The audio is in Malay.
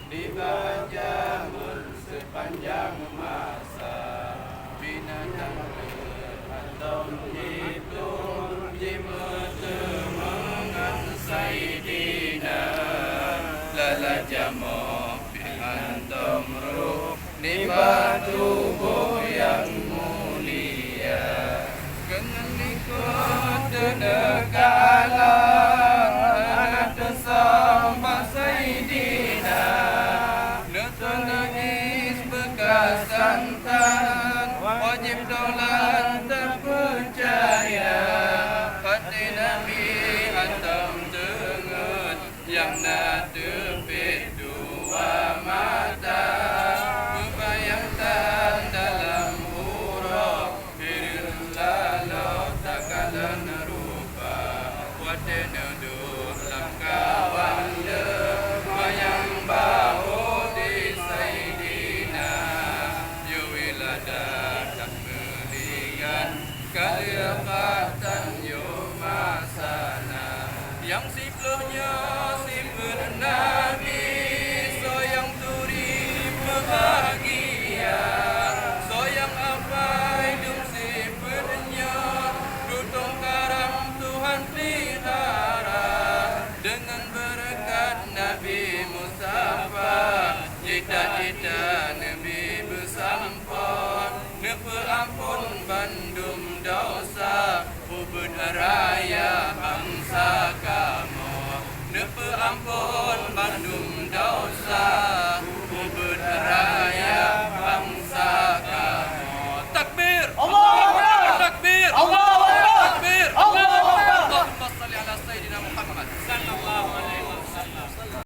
dibaca sepanjang masa binatang atau itu jimata mengan sayyidina lala jamu bihantam ruh tubuh yang mulia dengan ikut negara anak sama sayyidina netanais bekas santan wajib daulat terpercaya hati Nabi hantam dengut yang nak tepit dua mata kebayangkan dalam huruf hiril lalau takalan rupa wadah nuduh langkawan bayang bau di sayyidina yuwilada tak melihat kaliakatan yumasana yang siplonya sipur Nabi soyang turi bahagia soyang apa hidup sipurnya duduk karam Tuhan pelihara dengan berkat Nabi Mustafa cita-cita Nabi bersampun nepe ampun bandum dosa ubud raya bangsa kamu nepe ampun bandum dosa